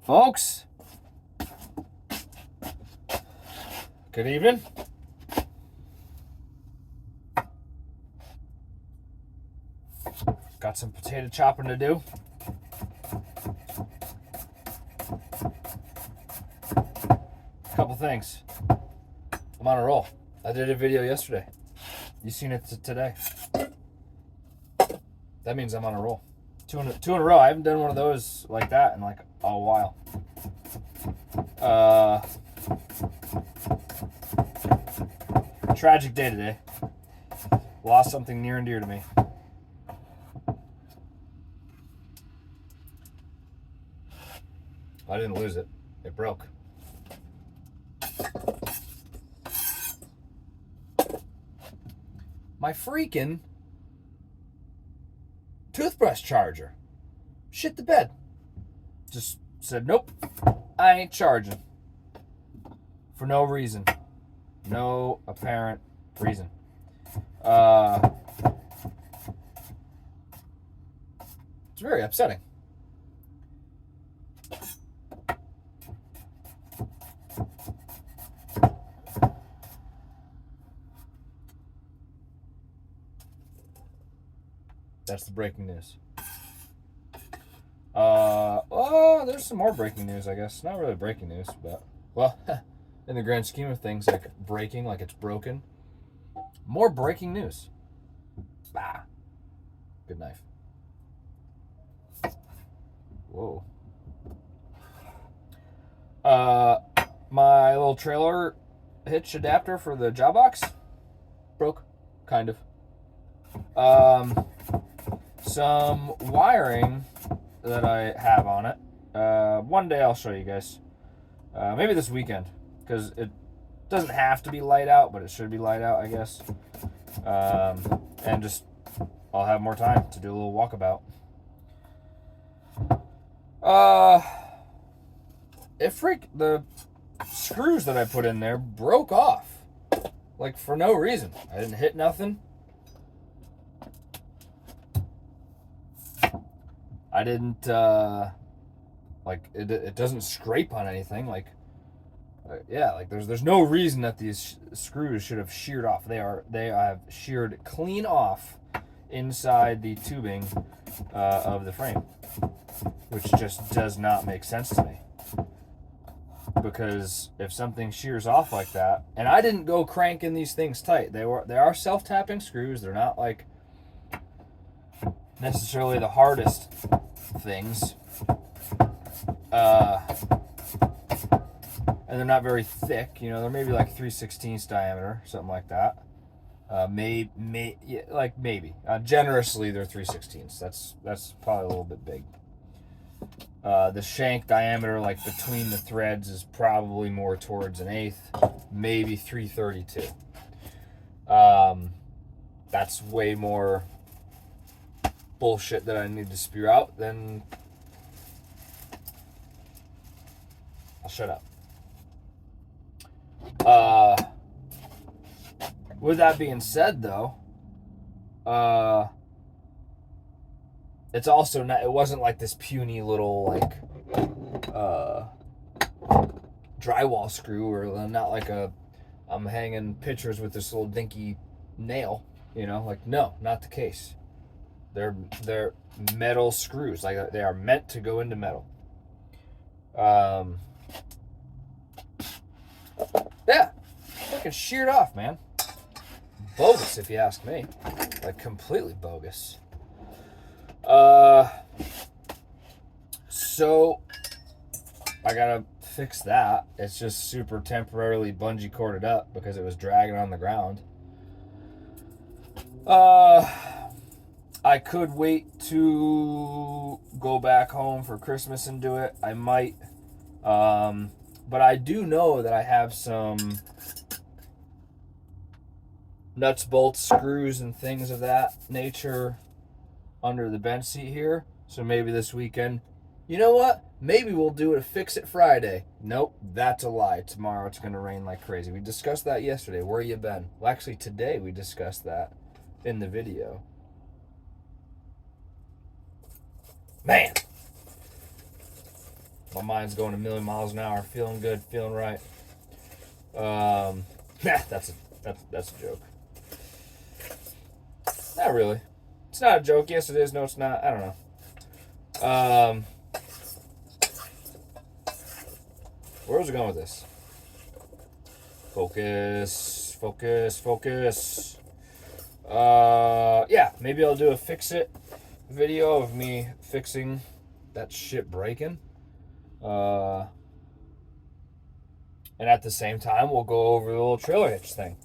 Folks, good evening. Got some potato chopping to do. Couple things. I'm on a roll. I did a video yesterday. You seen it today. That means I'm on a roll. Two in a row. I haven't done one of those like that in like a while. Tragic day today. Lost something near and dear to me. I didn't lose it. It broke. My freaking toothbrush charger. Shit the bed. Just said, nope, I ain't charging. For no reason. No apparent reason. It's very upsetting. That's the breaking news. There's some more breaking news, I guess. Not really breaking news, but, well, in the grand scheme of things, like breaking, like it's broken. More breaking news. Bah. Good knife. Whoa. My little trailer hitch adapter for the job box broke, kind of. Some wiring that I have on it. One day I'll show you guys. Maybe this weekend, because it doesn't have to be light out, but it should be light out, I guess. And just I'll have more time to do a little walkabout. The screws that I put in there broke off, like for no reason. I didn't hit nothing. I didn't, it doesn't scrape on anything. There's no reason that these screws should have sheared off. They have sheared clean off inside the tubing of the frame, which just does not make sense to me. Because if something shears off like that, and I didn't go cranking these things tight. They are self-tapping screws. They're not like necessarily the hardest things, and they're not very thick. You know, they're maybe like 3/16 diameter, something like that. Maybe. Generously, they're 3/16. That's probably a little bit big. The shank diameter, like between the threads, is probably more towards 1/8, maybe 3/32. That's way more bullshit that I need to spew out, then I'll shut up. With that being said, though, it's also not. It wasn't like this puny little drywall screw, or not like I'm hanging pictures with this little dinky nail. You know, like, no, not the case. They're metal screws. Like, they are meant to go into metal. Yeah, fucking sheared off, man. Bogus, if you ask me. Like, completely bogus. So I gotta fix that. It's just super temporarily bungee corded up because it was dragging on the ground. I could wait to go back home for Christmas and do it. I might. But I do know that I have some nuts, bolts, screws, and things of that nature under the bench seat here. So maybe this weekend, you know what? Maybe we'll do a Fix It Friday. Nope, that's a lie. Tomorrow it's going to rain like crazy. We discussed that yesterday. Where you been? Well, actually, today we discussed that in the video. Man. My mind's going a million miles an hour. Feeling good, feeling right. That's a joke. Not really. It's not a joke. Yes, it is. No, it's not. I don't know. Where was I going with this? Focus, focus, focus. Yeah, maybe I'll do a fix-it video of me fixing that shit breaking. And at the same time, we'll go over the little trailer hitch thing.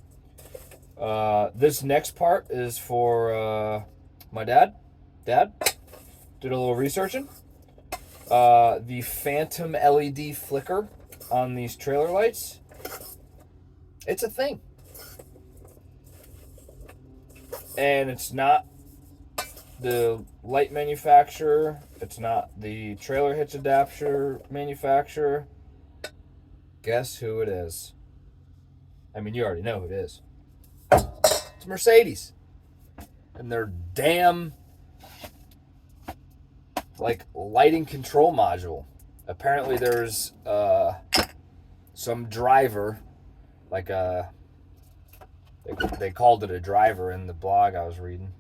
This next part is for my dad. Dad, did a little researching. The phantom LED flicker on these trailer lights, it's a thing. And it's not the light manufacturer. It's not the trailer hitch adapter manufacturer. Guess who it is? I mean, you already know who it is. It's Mercedes. And their damn, like, lighting control module. Apparently there's some driver, like they called it a driver in the blog I was reading.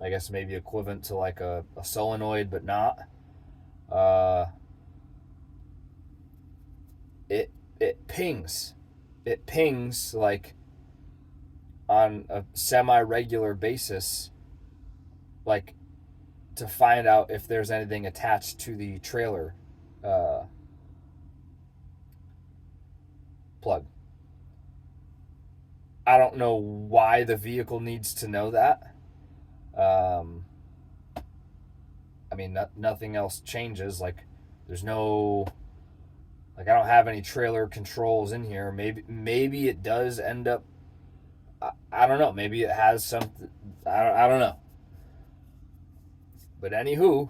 I guess maybe equivalent to like a solenoid, but not. It pings. It pings like on a semi-regular basis, like to find out if there's anything attached to the trailer plug. I don't know why the vehicle needs to know that. I mean, nothing else changes. Like, there's no, like, I don't have any trailer controls in here. Maybe it does end up. I don't know. Maybe it has something. I don't know. But anywho,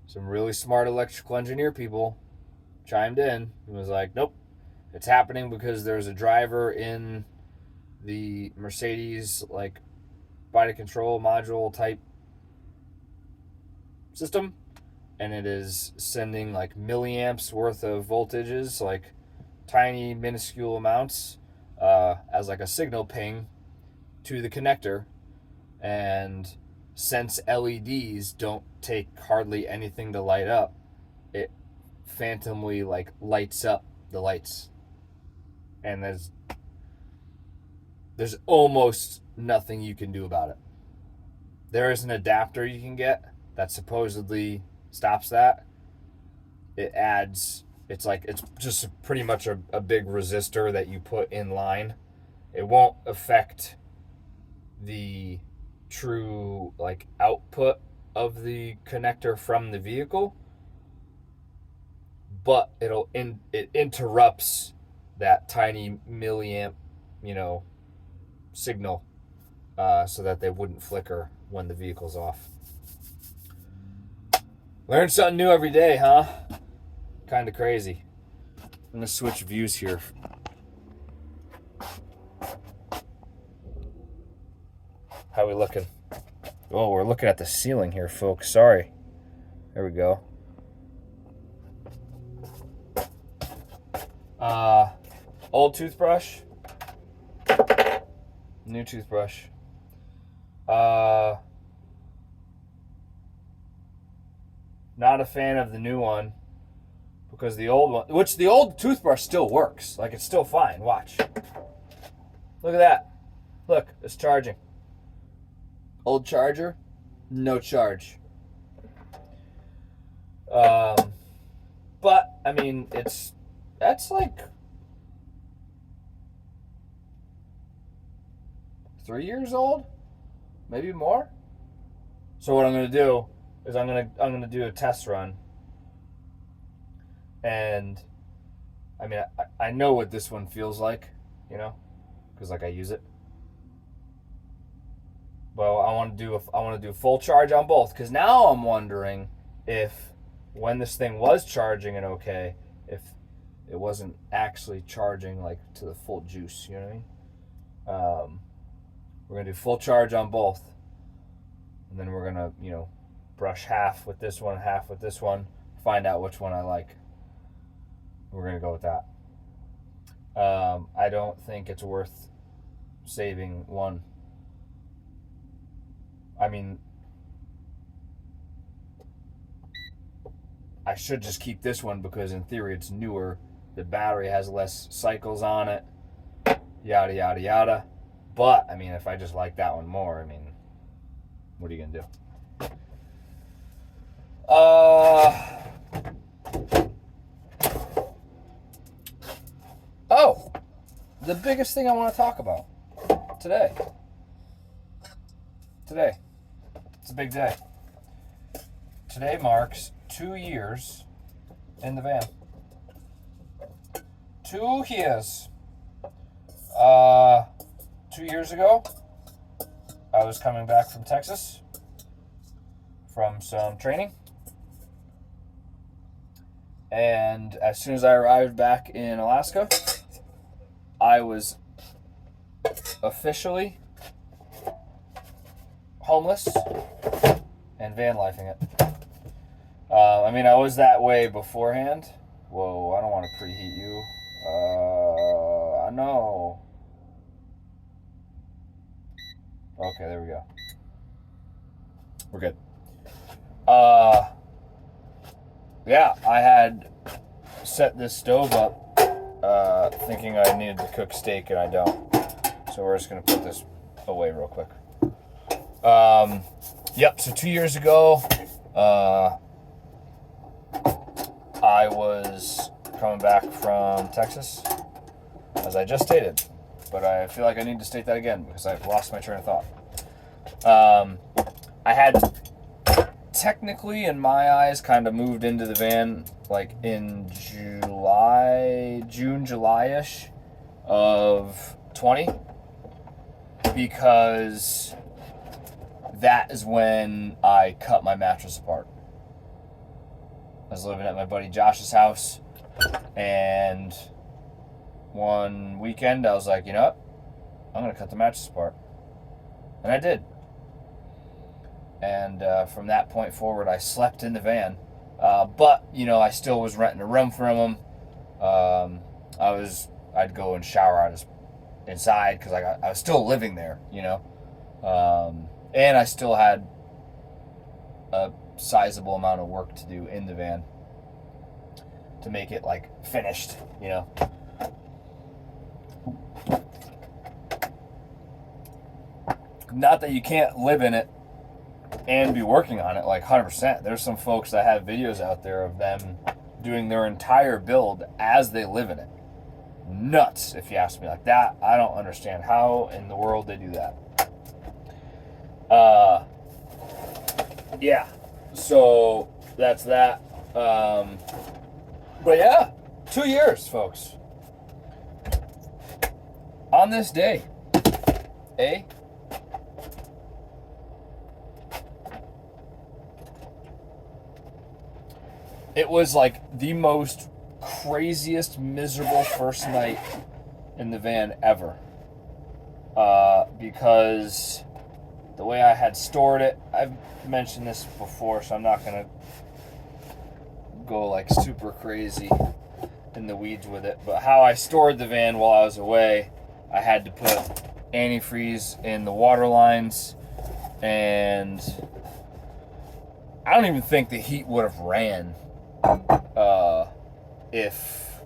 some really smart electrical engineer people chimed in and was like, nope, it's happening because there's a driver in the Mercedes, like, body control module type system, and it is sending like milliamps worth of voltages, like tiny minuscule amounts, as like a signal ping to the connector. And since LEDs don't take hardly anything to light up, it phantomly like lights up the lights, and there's almost nothing you can do about it. There is an adapter you can get that supposedly stops that. It's just pretty much a big resistor that you put in line. It won't affect the true like output of the connector from the vehicle, but it interrupts that tiny milliamp, signal, so that they wouldn't flicker when the vehicle's off. Learn something new every day, huh? Kind of crazy. I'm gonna switch views here. How we looking? Oh, we're looking at the ceiling here, folks. Sorry. There we go. Old toothbrush. New toothbrush. Not a fan of the new one because the old one, which the old toothbrush still works. Like, it's still fine. Watch. Look at that. Look, it's charging. Old charger, no charge. But I mean, that's like 3 years old, maybe more. So what I'm gonna do is I'm gonna do a test run, and I mean I know what this one feels like, because like I use it. Well, I want to do full charge on both, because now I'm wondering if when this thing was charging and okay, if it wasn't actually charging like to the full juice. You know what I mean? We're gonna do full charge on both, and then we're gonna brush half with this one, half with this one, find out which one I like. We're going to go with that. I don't think it's worth saving one. I mean, I should just keep this one because in theory it's newer. The battery has less cycles on it. Yada, yada, yada. But, I mean, if I just like that one more, I mean, what are you going to do? Oh, the biggest thing I want to talk about today. It's a big day. Today marks 2 years in the van. 2 years. 2 years ago, I was coming back from Texas from some training. And as soon as I arrived back in Alaska, I was officially homeless and van lifing it. I mean, I was that way beforehand. Whoa, I don't want to preheat you. I know. Okay, there we go. We're good. Yeah, I had set this stove up thinking I needed to cook steak, and I don't. So we're just going to put this away real quick. Yep, so 2 years ago, I was coming back from Texas, as I just stated. But I feel like I need to state that again because I've lost my train of thought. I had technically, in my eyes, kind of moved into the van like in June, July-ish of 20, because that is when I cut my mattress apart. I was living at my buddy Josh's house, and one weekend I was like, you know what? I'm going to cut the mattress apart. And I did. And from that point forward, I slept in the van. But, you know, I still was renting a room from him. I'd go and shower out inside because I was still living there, you know. And I still had a sizable amount of work to do in the van to make it, like, finished, you know. Not that you can't live in it and be working on it, like 100%. There's some folks that have videos out there of them doing their entire build as they live in it. Nuts, if you ask me. Like that, I don't understand how in the world they do that. Yeah, so that's that. But yeah, 2 years, folks. On this day, it was like the most craziest, miserable first night in the van ever. Because the way I had stored it, I've mentioned this before, so I'm not going to go like super crazy in the weeds with it. But how I stored the van while I was away, I had to put antifreeze in the water lines, and I don't even think the heat would have ran if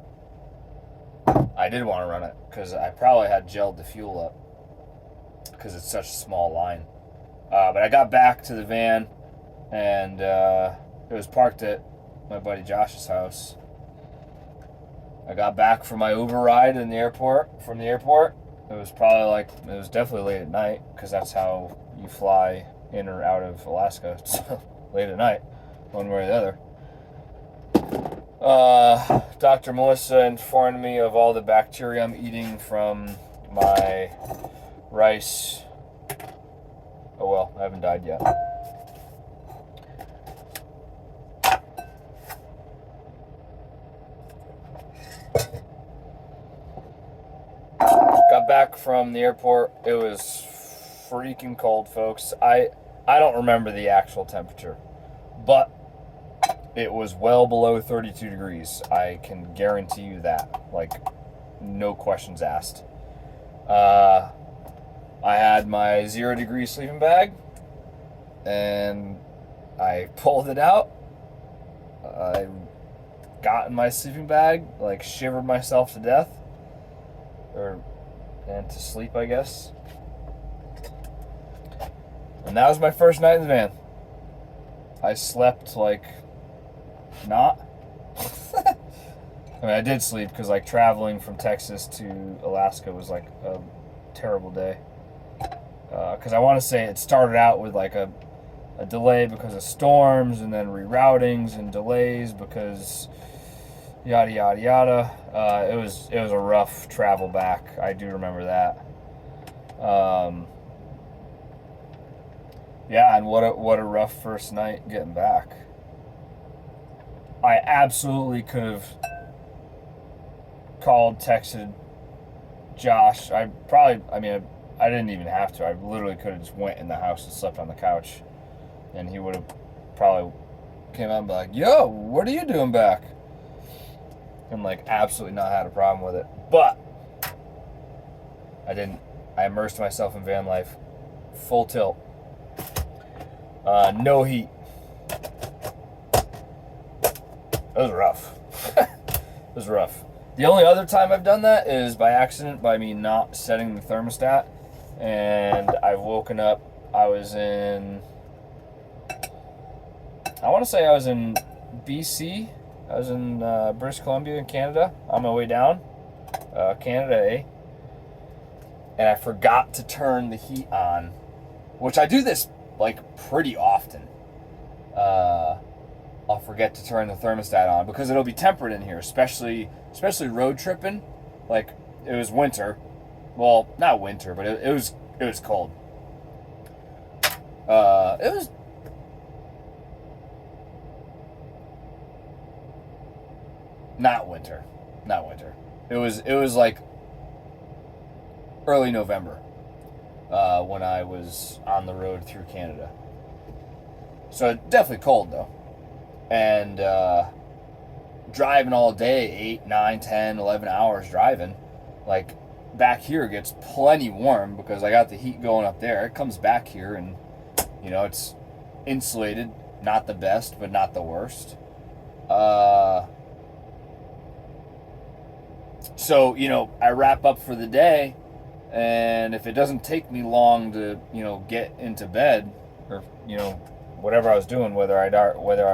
I did want to run it, because I probably had gelled the fuel up because it's such a small line. But I got back to the van, and it was parked at my buddy Josh's house. I got back from my Uber ride from the airport. It was definitely late at night, because that's how you fly in or out of Alaska. It's late at night, one way or the other. Dr. Melissa informed me of all the bacteria I'm eating from my rice. Oh well, I haven't died yet. Got back from the airport. It was freaking cold, folks. I don't remember the actual temperature, but it was well below 32 degrees. I can guarantee you that. Like, no questions asked. I had my 0-degree sleeping bag, and I pulled it out. I got in my sleeping bag, like shivered myself to death, and to sleep, I guess. And that was my first night in the van. I slept like not. I mean, I did sleep because like traveling from Texas to Alaska was like a terrible day. Because I want to say it started out with like a delay because of storms, and then reroutings and delays because yada yada yada. It was a rough travel back. I do remember that. Yeah, and what a rough first night getting back. I absolutely could have called, texted Josh. I didn't even have to. I literally could have just went in the house and slept on the couch, and he would have probably came out and be like, "Yo, what are you doing back?" And like absolutely not had a problem with it. But I didn't. I immersed myself in van life, full tilt. No heat. It was rough. It was rough. The only other time I've done that is by accident, by me not setting the thermostat, and I've woken up. I want to say I was in BC. I was in British Columbia in Canada on my way down. Canada, eh? And I forgot to turn the heat on, which I do this like pretty often. I'll forget to turn the thermostat on because it'll be temperate in here, especially road tripping. Like, it was winter. Well, not winter, but it was cold. It was not winter. It was like early November when I was on the road through Canada. So definitely cold though. And driving all day, 8, 9, 10, 11 hours driving, like back here it gets plenty warm because I got the heat going up there. It comes back here and, you know, it's insulated. Not the best, but not the worst. So, you know, I wrap up for the day, and if it doesn't take me long to, you know, get into bed, or, you know, whatever I was doing, whether I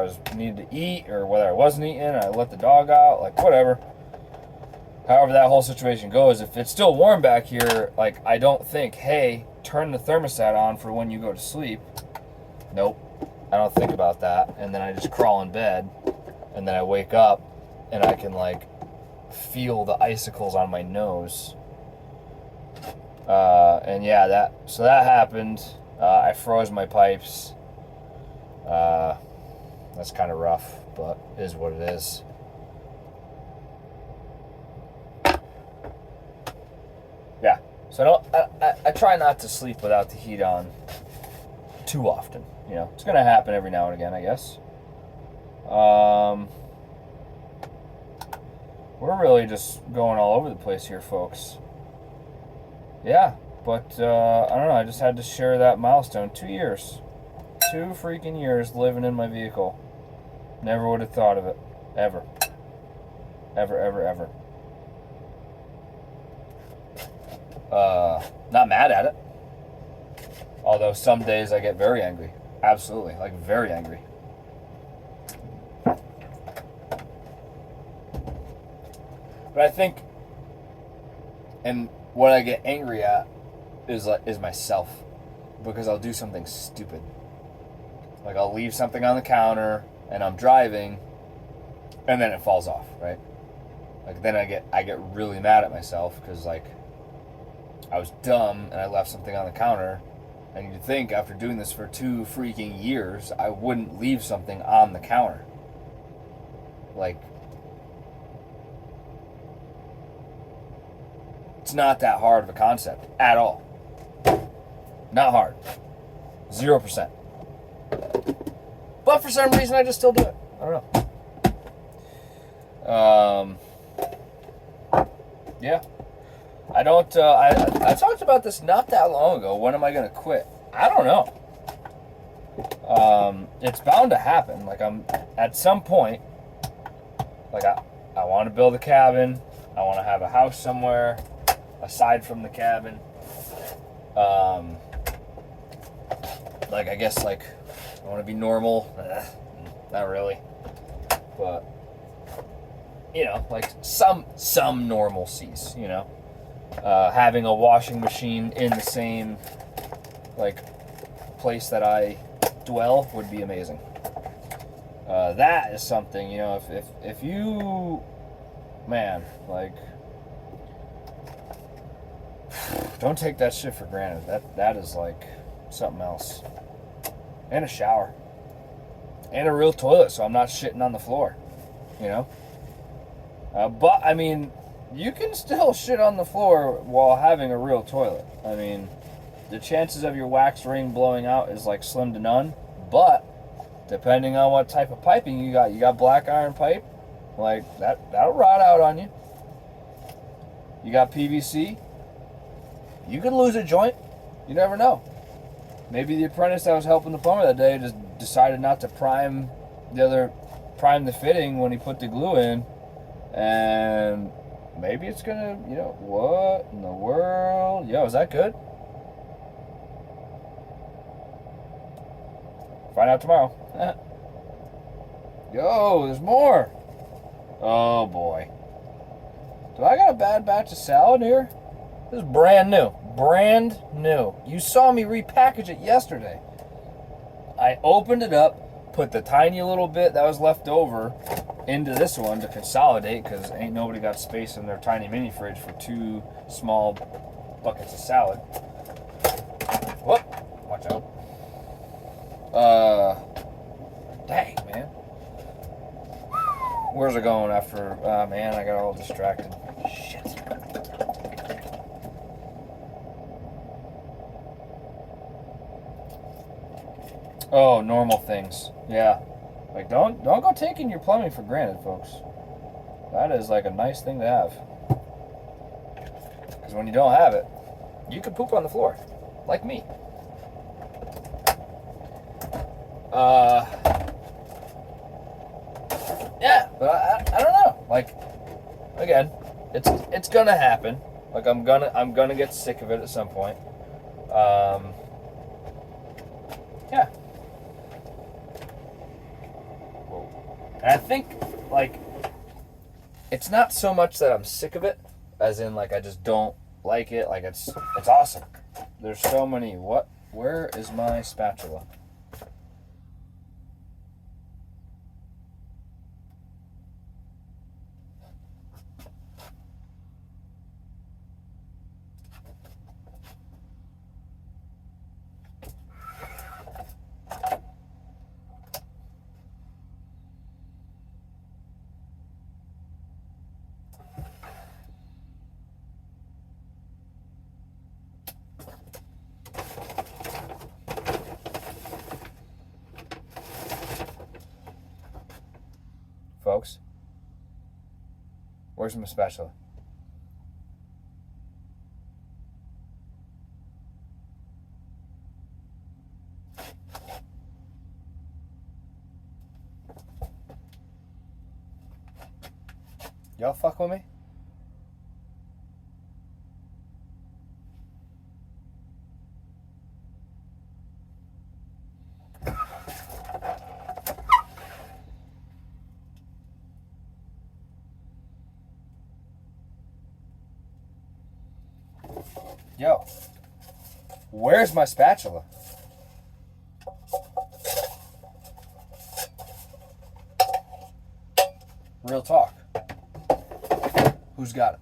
was needed to eat or whether I wasn't eating, I let the dog out, like whatever. However that whole situation goes, if it's still warm back here, like I don't think, hey, turn the thermostat on for when you go to sleep. Nope, I don't think about that, and then I just crawl in bed, and then I wake up, and I can like feel the icicles on my nose. And yeah, that happened. I froze my pipes. That's kind of rough, but it is what it is. Yeah, so I try not to sleep without the heat on too often. You know, it's gonna happen every now and again, I guess. We're really just going all over the place here, folks. Yeah, but I don't know. I just had to share that milestone. 2 years. 2 freaking years living in my vehicle. Never would have thought of it. Ever. Ever. Not mad at it. Although some days I get very angry. Absolutely. Like, very angry. But I think, and what I get angry at is myself, because I'll do something stupid. Like, I'll leave something on the counter, and I'm driving, and then it falls off, right? Like, then I get really mad at myself, because, like, I was dumb, and I left something on the counter, and you'd think after doing this for 2 freaking years, I wouldn't leave something on the counter. Like, it's not that hard of a concept at all. Not hard. 0%. But for some reason, I just still do it. I don't know. Yeah. I don't, I talked about this not that long ago. When am I going to quit? I don't know. It's bound to happen. Like, I'm, at some point, like, I want to build a cabin. I want to have a house somewhere aside from the cabin. Like, I guess, like, I want to be normal. Not really. But, you know, like, some normalcies, you know. Having a washing machine in the same, like, place that I dwell would be amazing. That is something, you know, if you, man, like, don't take that shit for granted. That is, like, something else. And a shower. And a real toilet, so I'm not shitting on the floor, you know? But, I mean, you can still shit on the floor while having a real toilet. I mean, the chances of your wax ring blowing out is like slim to none. But depending on what type of piping you got black iron pipe, like that'll rot out on you. You got PVC, you could lose a joint. You never know. Maybe the apprentice that was helping the plumber that day just decided not to prime the fitting when he put the glue in, and maybe it's gonna, you know, what in the world? Yo, is that good? Find out tomorrow. Yo, there's more. Oh boy. Do I got a bad batch of salad here? This is brand new. Brand new. You saw me repackage it yesterday. I opened it up, put the tiny little bit that was left over into this one to consolidate, because ain't nobody got space in their tiny mini fridge for 2 small buckets of salad. Whoop. Watch out. Dang, man. Where's it going after? Man, I got all distracted. Shit. Oh, normal things. Yeah. Like, don't go taking your plumbing for granted, folks. That is like a nice thing to have. Because when you don't have it, you can poop on the floor. Like me. Yeah, but I don't know. Like, again, it's gonna happen. Like, I'm gonna get sick of it at some point. Yeah. And I think, like, it's not so much that I'm sick of it, as in, like, I just don't like it. Like, it's awesome. There's so many. Where is my spatula? Folks, where's my spatula? Y'all fuck with me? Yo, where's my spatula? Real talk. Who's got it?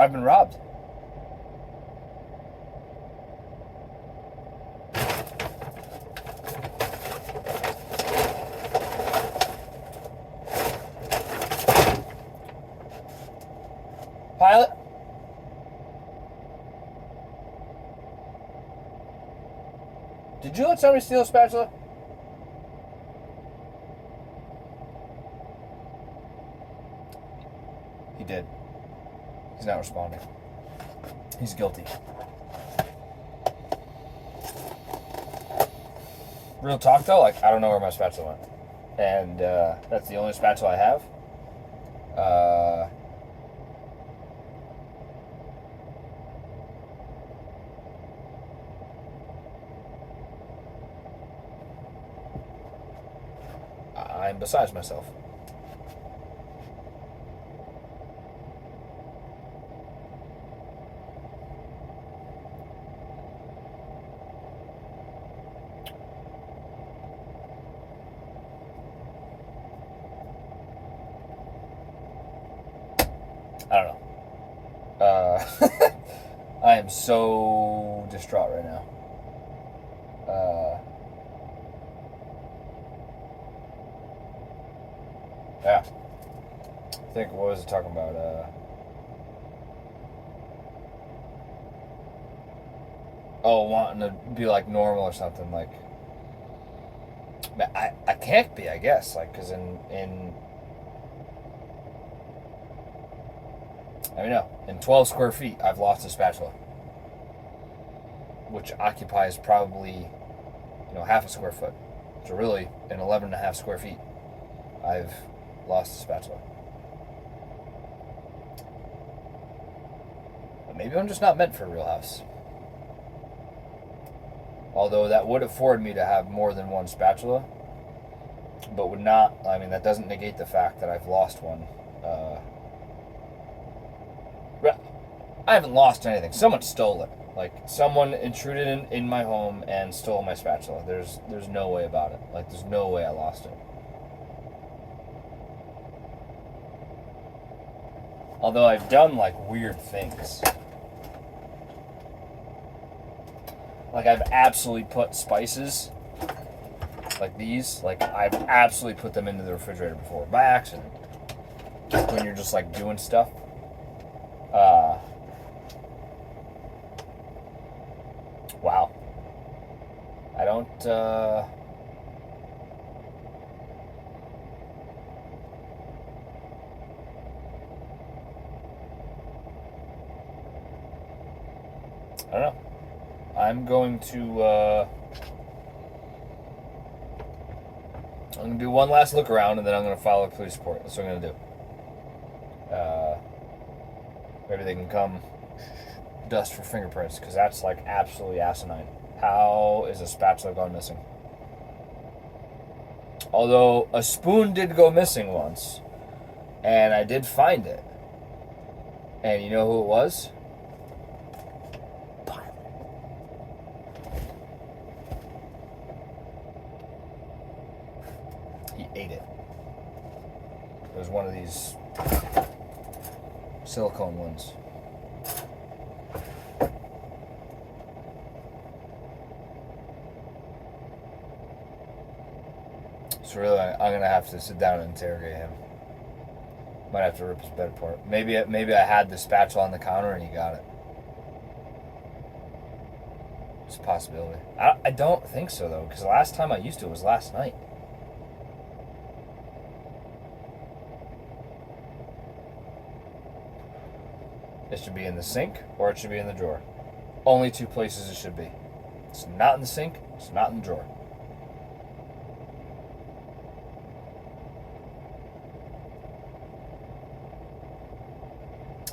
I've been robbed. Pilot? Did you let somebody steal a spatula? He did. He's not responding. He's guilty. Real talk though, like I don't know where my spatula went. And that's the only spatula I have. I'm besides myself. I don't know. I am so distraught right now. Yeah. I think, what was it talking about? Wanting to be like normal or something. Like, I can't be, I guess. Like, because in I don't know, in 12 square feet, I've lost a spatula, which occupies probably, half a square foot. So really, in 11 and a half square feet, I've lost a spatula. But maybe I'm just not meant for a real house. Although that would afford me to have more than one spatula, but would not, that doesn't negate the fact that I've lost one. I haven't lost anything. Someone stole it. Like, someone intruded in my home and stole my spatula. There's no way about it. Like, there's no way I lost it. Although I've done, like, weird things. Like, I've absolutely put spices, like these, like, I've absolutely put them into the refrigerator before, by accident. When you're just, like, doing stuff. Wow. I don't, I don't know. I'm going to do one last look around, and then I'm going to file a police report. That's what I'm going to do. Maybe they can come dust for fingerprints, because that's like absolutely asinine. How is a spatula gone missing? Although a spoon did go missing once, and I did find it. And you know who it was? He ate it. It was one of these silicone ones. So really, I'm gonna have to sit down and interrogate him. Might have to rip his bed apart. Maybe I had the spatula on the counter and he got it. It's a possibility. I don't think so though, because the last time I used to was last night. It should be in the sink or it should be in the drawer. Only two places it should be. It's not in the sink, it's not in the drawer.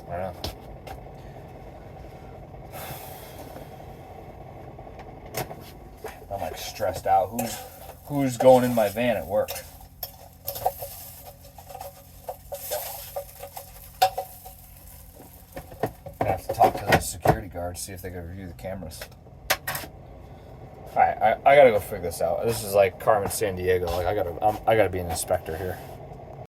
I don't know. I'm like stressed out. Who's going in my van at work? I have to talk to the security guards, see if they can review the cameras. Alright, I gotta go figure this out. This is like Carmen San Diego. Like I gotta be an inspector here.